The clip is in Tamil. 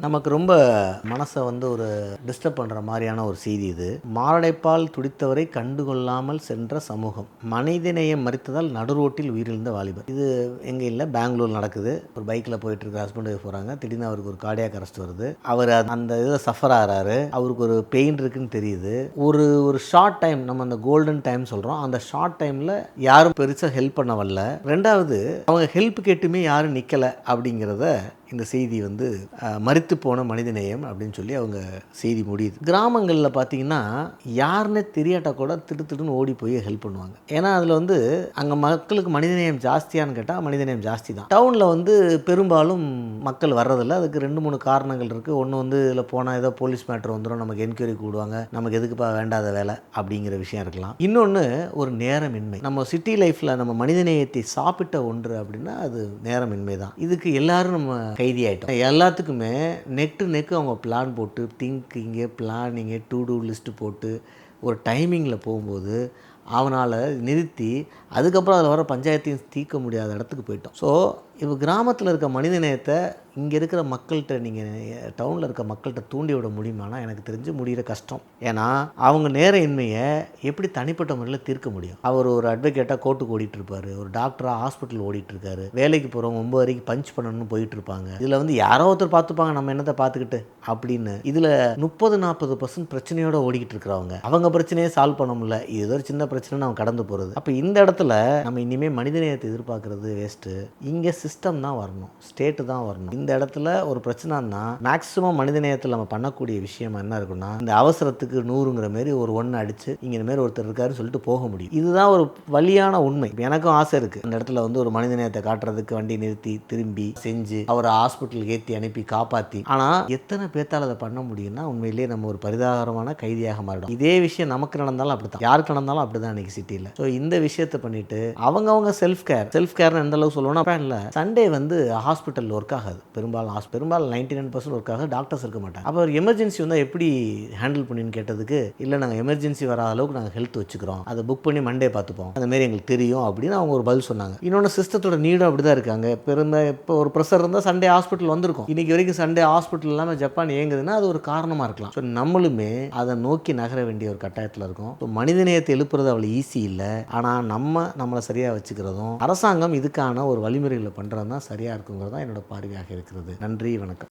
நமக்கு ரொம்ப மனசை ஒரு டிஸ்டர்ப் பண்ணுற மாதிரியான ஒரு செய்தி இது. மாரடைப்பால் துடித்தவரை கண்டுகொள்ளாமல் சென்ற சமூகம், மனிதநேயம் மறித்ததால் நடுரோட்டில் உயிரிழந்த வாலிபர். இது எங்கே இல்லை, பெங்களூர் நடக்குது. ஒரு பைக்கில் போயிட்டு இருக்க ஹஸ்பண்ட் ஒய்ஃப் போகிறாங்க. திடீர்னு அவருக்கு ஒரு கார்டியாக் அரெஸ்ட் வருது. அவர் அந்த இதில் சஃபர் ஆகிறாரு. அவருக்கு ஒரு பெயின் இருக்குன்னு தெரியுது. ஒரு ஷார்ட் டைம், நம்ம அந்த கோல்டன் டைம் சொல்கிறோம், அந்த ஷார்ட் டைமில் யாரும் பெருசாக ஹெல்ப் பண்ண வரல. ரெண்டாவது, அவங்க ஹெல்ப் கேட்டுமே யாரும் நிற்கலை அப்படிங்கிறத இந்த செய்தி மரித்து போன மனிதநேயம் அப்படின்னு சொல்லி அவங்க செய்தி முடியுது. கிராமங்களில் பார்த்தீங்கன்னா யாருன்னே தெரியாட்டா கூட திடுன்னு ஓடி போய் ஹெல்ப் பண்ணுவாங்க. ஏன்னா அதில் அங்கே மக்களுக்கு மனிதநேயம் ஜாஸ்தியான்னு கேட்டால் மனிதநேயம் ஜாஸ்தி தான். டவுனில் பெரும்பாலும் மக்கள் வர்றதில்ல. அதுக்கு 2-3 காரணங்கள் இருக்குது. ஒன்று இதில் போனால் ஏதோ போலீஸ் மேட்டர் வந்துடும், நமக்கு என்கொயரி கூடுவாங்க, நமக்கு எதுக்குப்பா வேண்டாத வேலை அப்படிங்கிற விஷயம் இருக்கலாம். இன்னொன்று ஒரு நேரமின்மை. நம்ம சிட்டி லைஃப்பில் நம்ம மனிதநேயத்தை சாப்பிட்ட ஒன்று அப்படின்னா அது நேரமின்மை தான். இதுக்கு எல்லாரும் நம்ம கைதி ஆகிட்டோம். எல்லாத்துக்குமே நெக்கு அவங்க பிளான் போட்டு thinking, planning, to do list போட்டு ஒரு டைமிங்கில் போகும்போது அவனால் நிறுத்தி அதுக்கப்புறம் அதில் வர பஞ்சாயத்தையும் தீர்க்க முடியாத இடத்துக்கு போயிட்டோம். ஸோ இப்போ கிராமத்தில் இருக்க மனித நேயத்தை இங்கே இருக்கிற மக்கள்கிட்ட, நீங்கள் டவுனில் இருக்க மக்கள்கிட்ட தூண்டி விட முடியுமானா எனக்கு தெரிஞ்சு முடிகிற கஷ்டம். ஏன்னா அவங்க நேர இன்மையை எப்படி தனிப்பட்ட முறையில் தீர்க்க முடியும்? அவர் ஒரு அட்வொகேட்டாக கோர்ட்டுக்கு ஓடிட்டுருப்பார், ஒரு டாக்டராக ஹாஸ்பிட்டல் ஓடிட்டுருக்காரு, வேலைக்கு போகிறவங்க 9 வரைக்கும் பஞ்ச் பண்ணணும்னு போயிட்டுருப்பாங்க. இதில் யாரோ ஒருத்தர் பார்த்துப்பாங்க, நம்ம என்னத்தை பார்த்துக்கிட்டு அப்படின்னு. இதில் 30-40% பிரச்சனையோடு ஓடிக்கிட்டு இருக்கிறவங்க, அவங்க பிரச்சனையே சால்வ் பண்ண முடியல, இது ஒரு சின்ன பிரச்சனைன்னு அவங்க கடந்து போகிறது. அப்போ இந்த இடத்துல நம்ம இனிமேல் மனித நேயத்தை எதிர்பார்க்கறது வேஸ்ட்டு. இங்கே சிஸ்டம் தான் வரணும், ஸ்டேட்டு தான் வரணும். இந்த இடத்துல ஒரு பிரச்சனைனா மேக்ஸிமம் மனித நேயத்தில் நம்ம பண்ணக்கூடிய விஷயம் என்ன இருக்குன்னா, இந்த அவசரத்துக்கு 100ங்கிற மாரி ஒரு 1 அடிச்சு இங்கே மாரி ஒருத்தர் இருக்காருன்னு சொல்லிட்டு போக முடியும். இதுதான் ஒரு வலியான உண்மை. எனக்கும் ஆசை இருக்குது, அந்த இடத்துல ஒரு மனித நேயத்தை காட்டுறதுக்கு வண்டி நிறுத்தி திரும்பி செஞ்சு அவரை ஹாஸ்பிட்டலுக்கு ஏற்றி அனுப்பி காப்பாற்றி. ஆனால் எத்தனை பேர்த்தால் அதை பண்ண முடியும்னா உண்மையிலேயே நம்ம ஒரு பரிதாபகரமான கைதியாக மாறிடும். இதே விஷயம் நமக்கு நடந்தாலும் அப்படி தான், யாருக்கு நடந்தாலும் அப்படி தான் இன்றைக்கி சிட்டியில். ஸோ இந்த விஷயத்தை பண்ணிட்டு அவங்க செல்ஃப் கேர்னு எந்த அளவுக்கு சொல்லுவோம்னா, இல்லை சண்டே ஹாஸ்பிட்டல் ஒர்க் ஆகாது, பெரும்பாலும் 99% ஒர்க் ஆகாது, டாக்டர்ஸ் இருக்க மாட்டாங்க. அப்போ எமர்ஜென்சி எப்படி ஹேண்டில் பண்ணின்னு கேட்டதுக்கு, இல்லை நாங்கள் எமர்ஜென்சி வராத அளவுக்கு நாங்கள் ஹெல்த் வச்சுக்கிறோம், அதை புக் பண்ணி மண்டே பார்த்துப்போம், அந்த மாரி எங்களுக்கு தெரியும் அப்படின்னு அவங்க ஒரு பதில் சொன்னாங்க. இன்னொன்று, சிஸ்டத்தோட நீடும் அப்படி தான் இருக்காங்க. இப்போ ஒரு ப்ரெஷர் இருந்தால் சண்டே ஹாஸ்பிட்டல் வந்திருக்கும். இன்றைக்கி வரைக்கும் சண்டே ஹாஸ்பிட்டல் இல்லாமல் ஜப்பான் இயங்குதுன்னா அது ஒரு காரணமாக இருக்கலாம். ஸோ நம்மளுமே அதை நோக்கி நகர வேண்டிய ஒரு கட்டாயத்தில் இருக்கும். ஸோ மனிதநேயத்தை எழுப்புறது அவ்வளோ ஈஸி இல்லை. ஆனால் நம்மளை சரியாக வச்சுக்கிறதும் அரசாங்கம் இதுக்கான ஒரு வழிமுறைகளை பண்ணுறது தான் சரியாக இருக்குங்கிறது தான் என்னோட பார்வையாக இருக்கிறது. நன்றி, வணக்கம்.